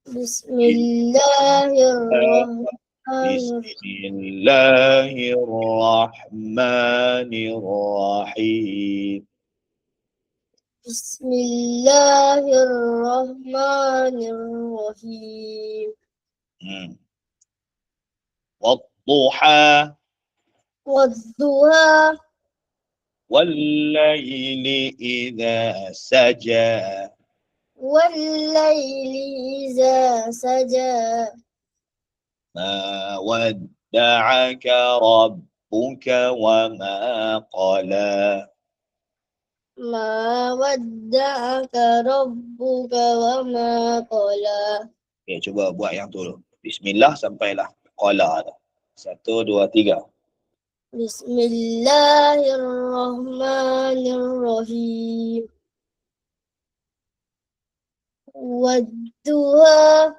Bismillahirrahmanirrahim. Bismillahirrahmanirrahim. Bismillahirrahmanirrahim. Wadduha. Wadduha. Wallayli idha saja. Wallayli iza saja. Ma wadda'aka rabbuka wa ma qala. Ma wadda'aka rabbuka wa ma qala. Okay, cuba buat yang tu dulu. Bismillah sampailah qala tu. 1, 2, 3. Bismillahirrahmanirrahim. Wadduha.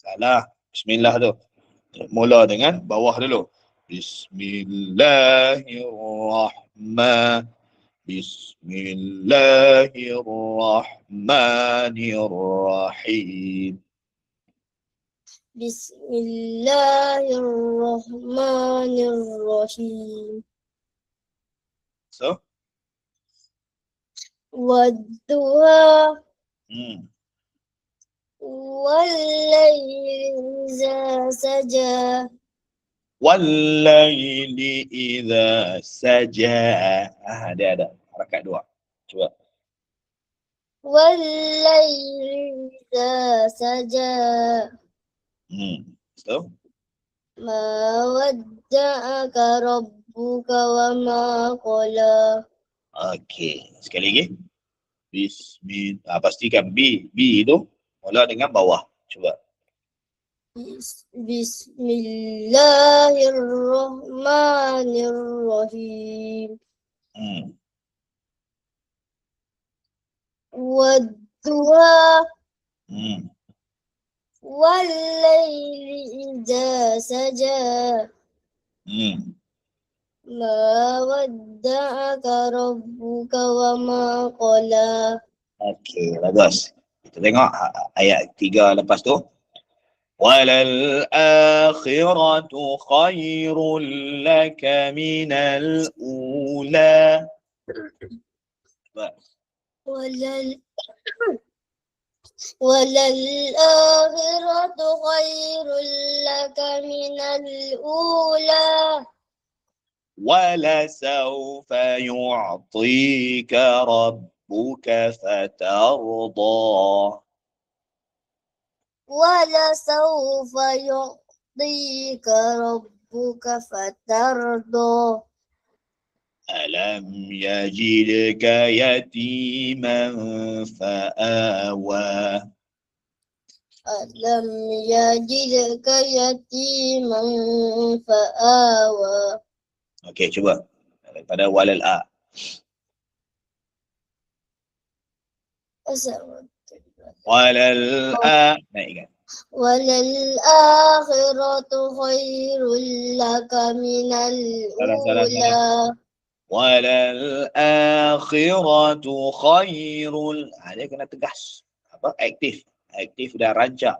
Salah. Bismillah tu. Mula dengan bawah dulu. Bismillahirrahmanirrahim. Bismillahirrahmanirrahim. So, Wadduha. Wallayli iza saja. Wallayli idha saja. Dia ada harakat 2. Cuba. Wallayli iza saja. So, Ma wadda'aka rabbuka wa ma qala. okey. Sekali lagi. Bismillah. Pastikan B itu mula dengan bawah. Cuba. Bismillahirrahmanirrahim. Wadduha. Wallayli idza saja. Ma wadda'aka rabbuka wa ma qala. Okey, bagus. Kita tengok ayat 3 lepas tu. Walal akhiratu khairul laka minal ula. وللآخرة خير لك من الأولى ولسوف يعطيك ربك فترضى ولسوف يعطيك ربك فترضى ألم يجدك يتيما فآوى ألم يجدك يتيما فآوى. Okey, cuba. Daripada walal a. Walal a. Naikkan. وللآخرة خير لك من الأولى. Walal akhiratu khairul. Dia kena tegas. Apa? Aktif. Aktif dan rancak.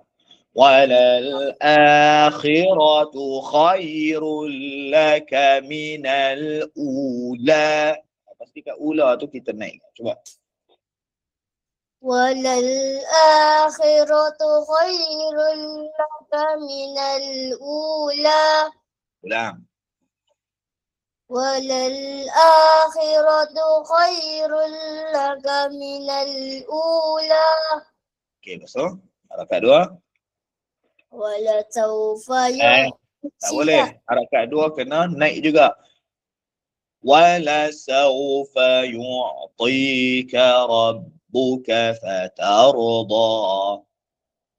Walal akhiratu khairul laka minal ula. Pastikan ula tu kita naik. Coba. وللآخرة خير لك من الأولى. Ulang. وللآخرة خير لك من الأولى. Okey, besok. Harakat 2. ولسوف Tak boleh. Harakat 2 kena naik juga. Walasawfa yu'tika rabbuka fatarda.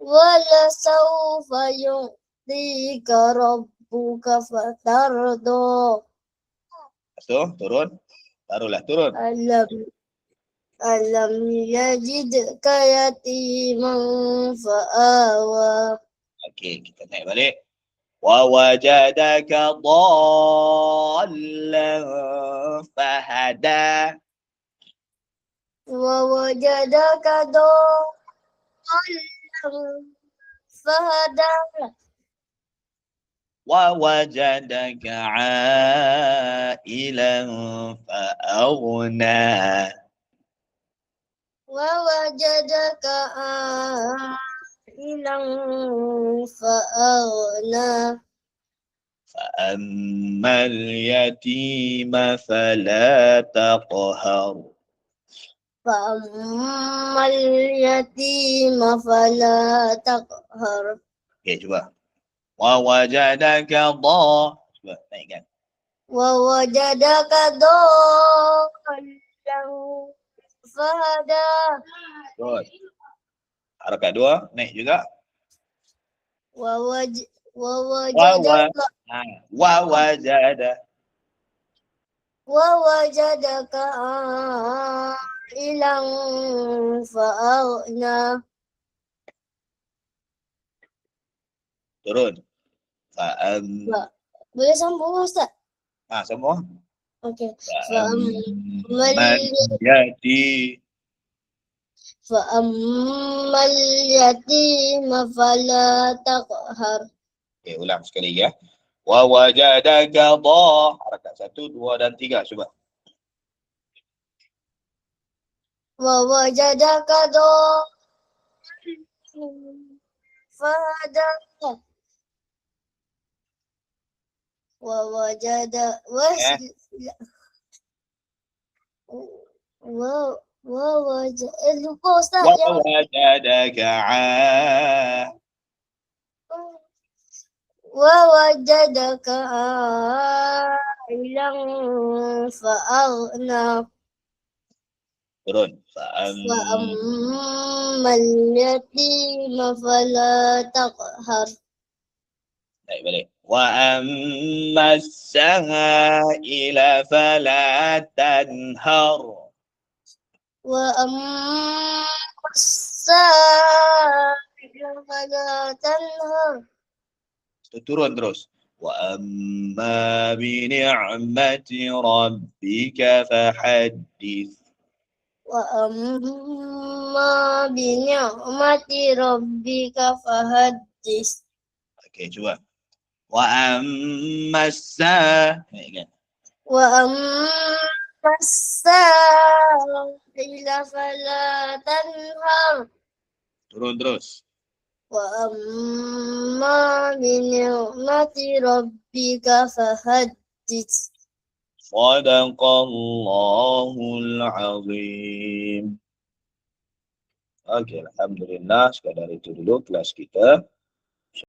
ولسوف يعطيك ربك فترضى. So, turun. Taruhlah, turun. ألم يجدك يتيما فآوى. Okey, kita naik balik. ووجدك ضالا فهدى. ووجدك ضالا فهدى ووجدك عائلا فأغنى ووجدك عائلا فأغنى فأما اليتيم فلا تقهر. فأما اليتيم فلا تقهر Okey, cuba. Wawajadaka dha. Cuba naikkan. ووجدك ضالا فهدى Good. Harakat 2 naik juga. ووجدك Wawajada. ووجدك عائلا فأغنى Turun. Boleh sambung Ustaz? Semua. Okey. Yati. فأما اليتيم فلا تقهر Okey, ulang sekali ya. Wawajadaka dha. Harakat 1, 2 dan 3. Cuba. ووجدك ضالا فهدى ووجد lupa Ustaz yang Wawajadaka ووجدك عائلا فأغنى turun. فأما اليتيم فلا تقهر Naik balik. Wa amma as-sa'ila fala tanhar. وأما السائل فلا تنهر Turun terus. Wa amma bi ni'mati rabbika fahaddith. وأما بنعمة ربك فحدث Okey, cuba. Wa amma naikkan. وأما السائل فلا تنهر Turun terus. وأما بنعمة ربك فحدث Sadaqallahul azim. Okey, alhamdulillah. Sekadar itu dulu kelas kita.